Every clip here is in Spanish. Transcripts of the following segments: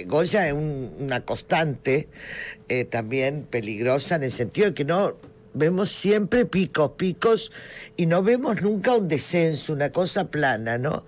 Goya es una constante también peligrosa en el sentido de que no vemos siempre picos y no vemos nunca un descenso, una cosa plana, ¿no?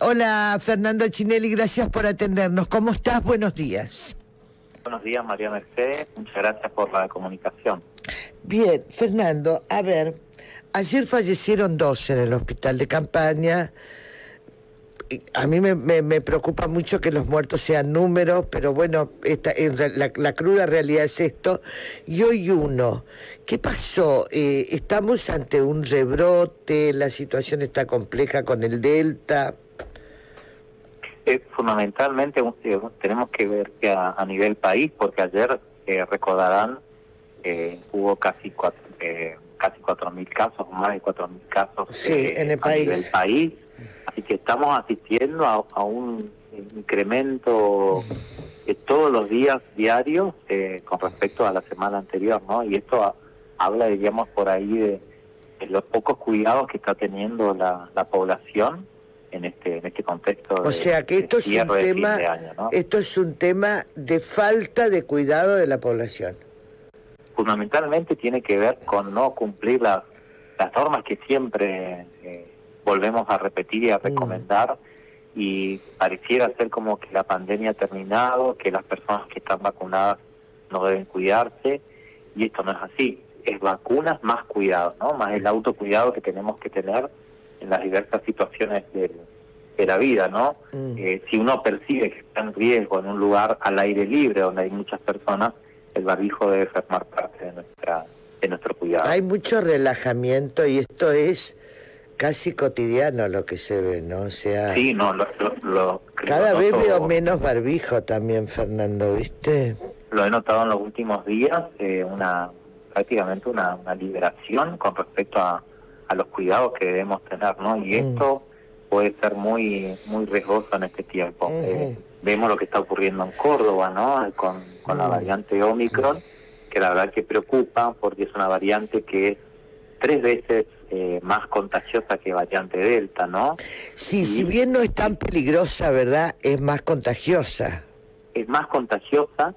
Hola, Fernando Chinelli, gracias por atendernos. ¿Cómo estás? Buenos días. Buenos días, María Mercedes. Muchas gracias por la comunicación. Bien, Fernando, a ver, ayer fallecieron 2 en el hospital de campaña. A mí me preocupa mucho que los muertos sean números, pero bueno, la cruda realidad es esto. Y hoy 1. ¿Qué pasó? ¿Estamos ante un rebrote? ¿La situación está compleja con el Delta? Fundamentalmente tenemos que ver que a nivel país, porque ayer, recordarán, hubo casi 4.000 casos, más de 4.000 casos en el a nivel país. Así que estamos asistiendo a un incremento todos los días diarios con respecto a la semana anterior, ¿no? Y esto habla, diríamos, por ahí de los pocos cuidados que está teniendo la población en este contexto. O sea que esto es un tema, año, ¿no? Esto es un tema de falta de cuidado de la población. Fundamentalmente tiene que ver con no cumplir las normas que siempre volvemos a repetir y a recomendar, y pareciera ser como que la pandemia ha terminado, que las personas que están vacunadas no deben cuidarse, y esto no es así. Es vacunas más cuidado, ¿no? Más el autocuidado que tenemos que tener en las diversas situaciones de la vida, ¿no? Si uno percibe que está en riesgo en un lugar al aire libre donde hay muchas personas, el barbijo debe formar parte de nuestro cuidado. Hay mucho relajamiento y esto es casi cotidiano lo que se ve, ¿no? O sea... Sí, no, cada vez veo menos barbijo también, Fernando, ¿viste? Lo he notado en los últimos días, prácticamente una liberación con respecto a los cuidados que debemos tener, ¿no? Y esto puede ser muy riesgoso en este tiempo. Vemos lo que está ocurriendo en Córdoba, ¿no? Con la variante Omicron, que la verdad que preocupa porque es una variante que es 3 veces más contagiosa que variante Delta, ¿no? Sí, si bien no es tan peligrosa, ¿verdad? Es más contagiosa. Es más contagiosa,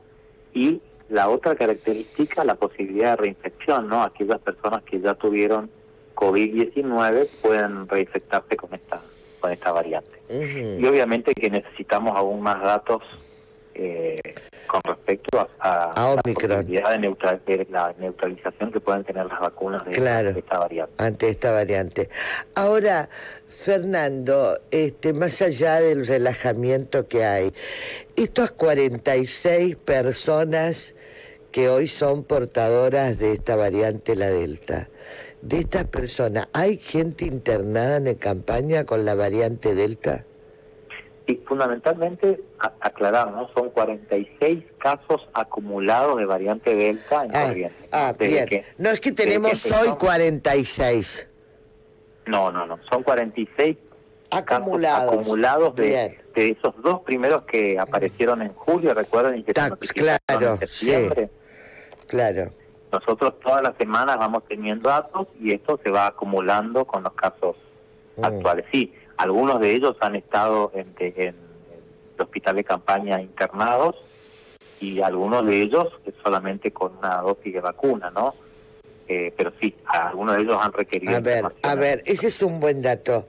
y la otra característica, la posibilidad de reinfección, ¿no? Aquellas personas que ya tuvieron COVID-19 pueden reinfectarse con esta variante. Y obviamente que necesitamos aún más datos con respecto a la posibilidad de la neutralización que pueden tener las vacunas de esta variante. Ante esta variante. Ahora, Fernando, más allá del relajamiento que hay, estas 46 personas que hoy son portadoras de esta variante, la Delta, de estas personas, ¿hay gente internada en campaña con la variante Delta? Y fundamentalmente, aclarar, ¿no? Son 46 casos acumulados de variante Delta en Corrientes. Bien. No es que tenemos hoy 46. No. Son 46 acumulados de esos 2 primeros que aparecieron en julio, recuerden, y que se notificaron en septiembre. Sí, claro. Nosotros todas las semanas vamos teniendo datos y esto se va acumulando con los casos actuales. Sí, algunos de ellos han estado en el hospital de campaña internados, y algunos de ellos solamente con una dosis de vacuna, ¿no? Pero sí, algunos de ellos han requerido... A ver, ese es un buen dato.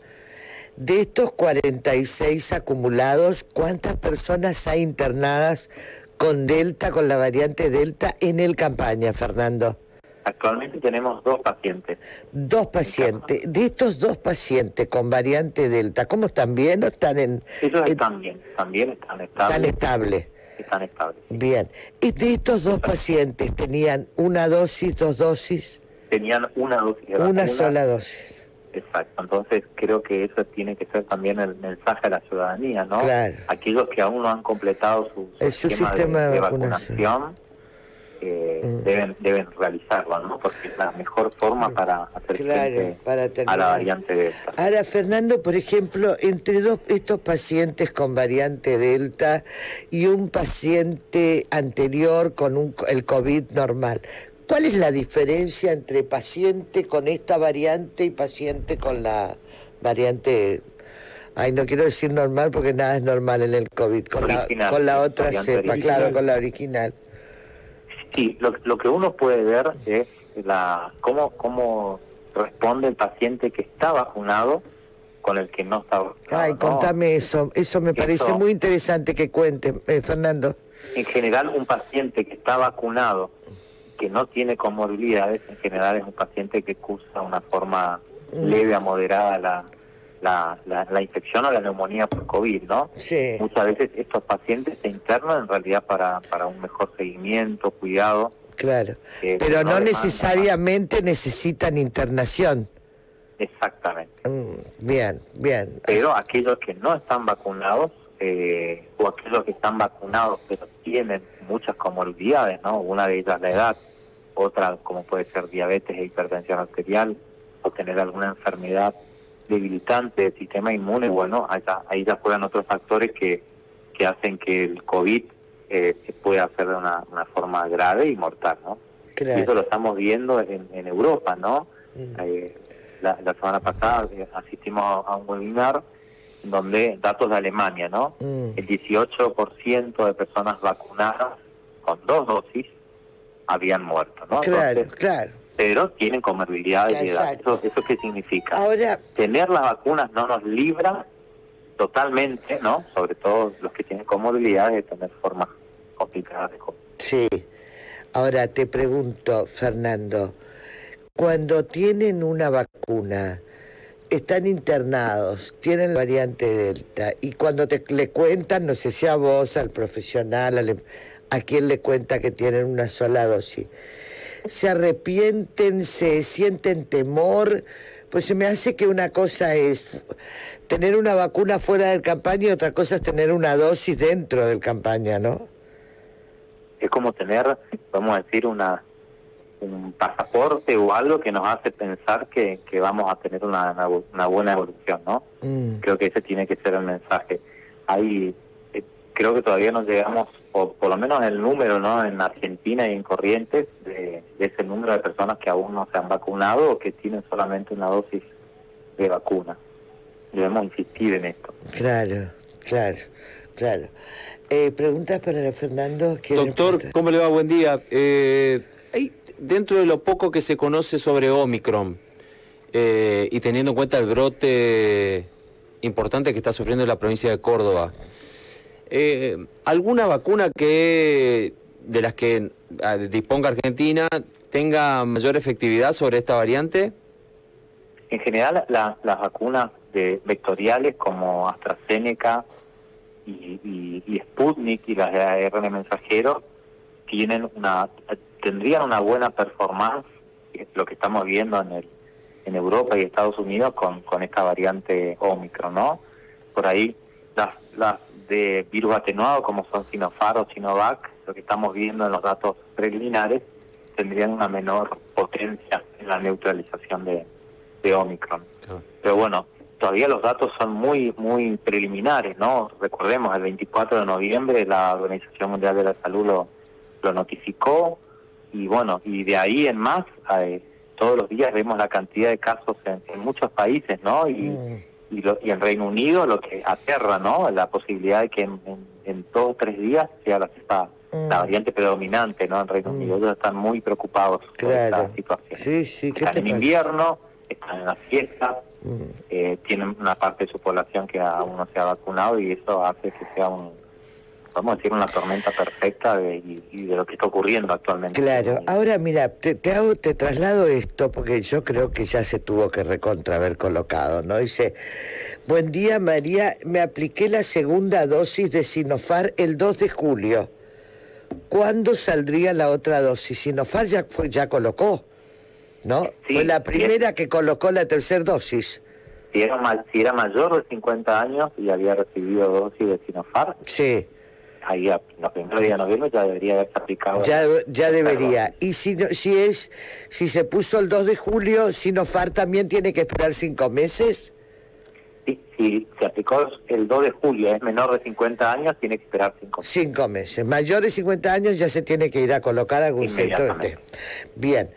De estos 46 acumulados, ¿cuántas personas hay internadas con Delta, con la variante Delta, en el campaña, Fernando? Actualmente tenemos 2 pacientes. 2 pacientes. De estos 2 pacientes con variante Delta, ¿cómo están bien o están en...? Ellos están bien, también están estables. Están estables. Sí. Bien. ¿Y de estos 2 pacientes tenían una dosis, 2 dosis? Tenían una dosis de vacuna. Una sola dosis. Exacto. Entonces creo que eso tiene que ser también el mensaje a la ciudadanía, ¿no? Claro. Aquellos que aún no han completado su sistema de vacunación, deben realizarlo, ¿no? Porque es la mejor forma para hacer frente a la variante Delta. Ahora, Fernando, por ejemplo, entre estos pacientes con variante Delta y un paciente anterior con el COVID normal, ¿cuál es la diferencia entre paciente con esta variante y paciente con la variante Ay, no quiero decir normal porque nada es normal en el COVID, con la otra cepa, claro, con la original. Sí, lo que uno puede ver es cómo responde el paciente que está vacunado con el que no está vacunado. Ay, contame eso me parece muy interesante que cuente, Fernando. En general, un paciente que está vacunado, que no tiene comorbilidades, en general es un paciente que cursa una forma leve a moderada la infección o la neumonía por COVID, ¿no? Sí. Muchas veces estos pacientes se internan en realidad para un mejor seguimiento, cuidado. Claro, pero no necesariamente necesitan internación. Exactamente. Bien. Pero aquellos que no están vacunados, o aquellos que están vacunados pero tienen muchas comorbilidades, ¿no? Una de ellas la edad, otra como puede ser diabetes e hipertensión arterial, o tener alguna enfermedad debilitante del sistema inmune, bueno, ahí ya juegan otros factores que hacen que el COVID se pueda hacer de una forma grave y mortal, ¿no? Claro. Y eso lo estamos viendo en Europa, ¿no? La semana pasada asistimos a un webinar donde datos de Alemania, ¿no? El 18% de personas vacunadas con 2 dosis habían muerto, ¿no? Claro, Entonces, claro. Pero tienen comorbilidades de edad. ¿Eso qué significa? Ahora, tener las vacunas no nos libra totalmente, ¿no? Sobre todo los que tienen comorbilidades, de tener formas complicadas de COVID. Sí. Ahora te pregunto, Fernando, cuando tienen una vacuna, están internados, tienen la variante Delta, y cuando le cuentan, no sé si a vos, al profesional, a quien le cuenta que tienen una sola dosis, se arrepienten, se sienten temor, pues se me hace que una cosa es tener una vacuna fuera del campaña y otra cosa es tener una dosis dentro del campaña, ¿no? Es como tener, vamos a decir, un pasaporte o algo que nos hace pensar que vamos a tener una buena evolución, ¿no? Creo que ese tiene que ser el mensaje. Ahí creo que todavía no llegamos, por lo menos el número, ¿no? En Argentina y en Corrientes, de ese número de personas que aún no se han vacunado o que tienen solamente una dosis de vacuna. Debemos insistir en esto. Claro. ¿Preguntas para Fernando? Doctor, ¿cómo le va? Buen día. Dentro de lo poco que se conoce sobre Omicron, y teniendo en cuenta el brote importante que está sufriendo la provincia de Córdoba, ¿alguna vacuna de las que disponga Argentina tenga mayor efectividad sobre esta variante? En general, las vacunas vectoriales como AstraZeneca y Sputnik y las de ARN mensajero tendrían una buena performance, lo que estamos viendo en Europa y Estados Unidos con esta variante Omicron, ¿no? Por ahí las de virus atenuado como son Sinopharm o Sinovac, lo que estamos viendo en los datos preliminares, tendrían una menor potencia en la neutralización de Omicron. Pero bueno, todavía los datos son muy preliminares, ¿no? Recordemos, el 24 de noviembre la Organización Mundial de la Salud lo notificó, y bueno, y de ahí en más, todos los días vemos la cantidad de casos en muchos países, ¿no? Y en Reino Unido, lo que aterra, ¿no? La posibilidad de que en 2 o 3 días sea la variante predominante, ¿no? En Reino Unido ellos están muy preocupados por esta situación. Sí, están en invierno, están en las fiestas, tienen una parte de su población que aún no se ha vacunado, y eso hace que sea vamos a decir, una tormenta perfecta de lo que está ocurriendo actualmente. Claro. Ahora mira, te traslado esto porque yo creo que ya se tuvo que haber colocado, ¿no? Dice: buen día, María, me apliqué la segunda dosis de Sinopharm el 2 de julio. ¿Cuándo saldría la otra dosis? Sinopharm ya colocó, ¿no? Sí, fue la primera que colocó la tercera dosis. Si era mayor de 50 años y había recibido dosis de Sinopharm, sí, ahí a los primeros días de noviembre ya debería haberse aplicado. Ya debería. Y si se puso el 2 de julio, Sinopharm también tiene que esperar 5 meses. Si se aplicó el 2 de julio, es menor de 50 años, tiene que esperar 5 meses. 5 meses. Mayor de 50 años ya se tiene que ir a colocar algún centro. Bien.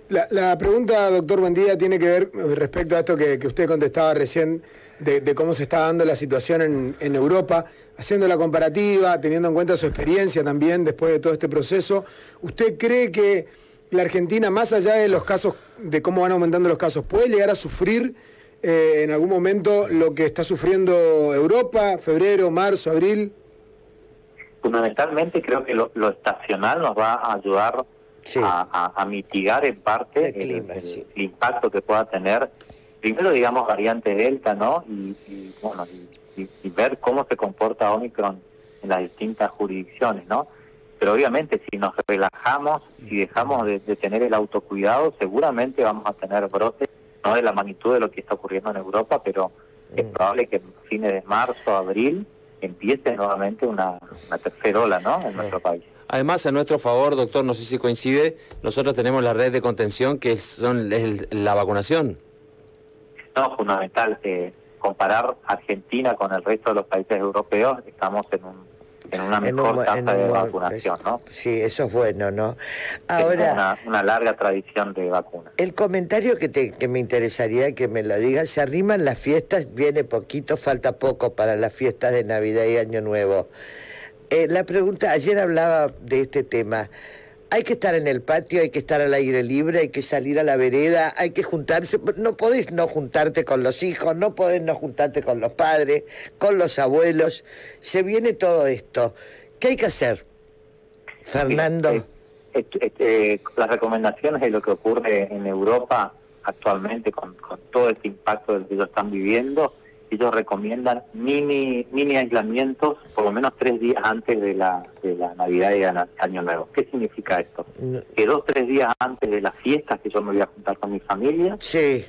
La pregunta, doctor Buendía, tiene que ver respecto a esto que usted contestaba recién, de cómo se está dando la situación en Europa, haciendo la comparativa, teniendo en cuenta su experiencia también después de todo este proceso. ¿Usted cree que la Argentina, más allá de los casos, de cómo van aumentando los casos, puede llegar a sufrir en algún momento lo que está sufriendo Europa, febrero, marzo, abril? Fundamentalmente creo que lo estacional nos va a ayudar a mitigar en parte el impacto que pueda tener, primero digamos variante Delta, ¿no? Y ver cómo se comporta Omicron en las distintas jurisdicciones, ¿no? Pero obviamente si nos relajamos, si dejamos de tener el autocuidado, seguramente vamos a tener brotes, no de la magnitud de lo que está ocurriendo en Europa, pero es probable que a fines de marzo, abril, empiece nuevamente una tercera ola, ¿no?, en nuestro país. Además, a nuestro favor, doctor, no sé si coincide, nosotros tenemos la red de contención que es la vacunación. No, fundamental. Comparar Argentina con el resto de los países europeos, estamos en una mejor tasa de vacunación, ¿no? Sí, eso es bueno, ¿no? Ahora, una larga tradición de vacunas. El comentario que me interesaría que me lo digas, se arriman las fiestas, viene poquito, falta poco para las fiestas de Navidad y Año Nuevo. La pregunta, ayer hablaba de este tema. Hay que estar en el patio, hay que estar al aire libre, hay que salir a la vereda, hay que juntarse. No podés no juntarte con los hijos, no podés no juntarte con los padres, con los abuelos. Se viene todo esto. ¿Qué hay que hacer, Fernando? Las recomendaciones de lo que ocurre en Europa actualmente con todo este impacto del que ellos están viviendo, ellos recomiendan mini aislamientos por lo menos 3 días antes de la Navidad y Año Nuevo. ¿Qué significa esto? Que 2 o 3 días antes de las fiestas que yo me voy a juntar con mi familia,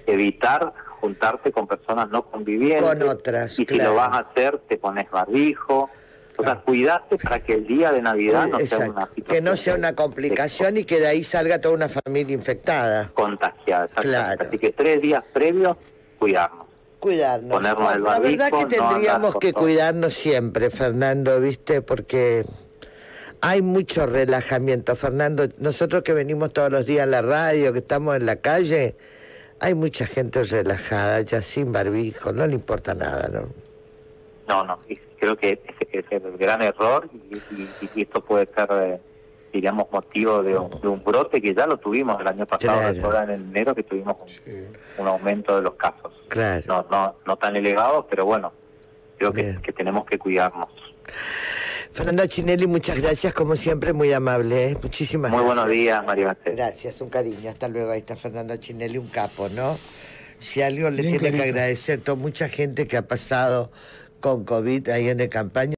evitar juntarte con personas no convivientes. Con otras, y si lo vas a hacer, te pones barbijo. O sea, cuidarte para que el día de Navidad no sea una situación... Que no sea una complicación y que de ahí salga toda una familia infectada. Contagiada, exactamente. Así que 3 días previos, cuidarnos. Ponernos el barbijo, la verdad que tendríamos que cuidarnos siempre, Fernando, ¿viste? Porque hay mucho relajamiento, Fernando. Nosotros que venimos todos los días a la radio, que estamos en la calle, hay mucha gente relajada, ya sin barbijo, no le importa nada, ¿no? No, creo que ese es el gran error y esto puede ser, digamos, motivo de un brote que ya lo tuvimos el año pasado, recuerdan en enero que tuvimos un aumento de los casos. Claro. No tan elevados, pero bueno, creo que tenemos que cuidarnos. Fernando Chinelli, muchas gracias, como siempre, muy amable, Muchísimas gracias. Muy buenos días, María Mercedes. Gracias, un cariño, hasta luego. Ahí está Fernando Chinelli, un capo, ¿no? Si algo le tiene que agradecer a mucha gente que ha pasado con COVID ahí en la campaña.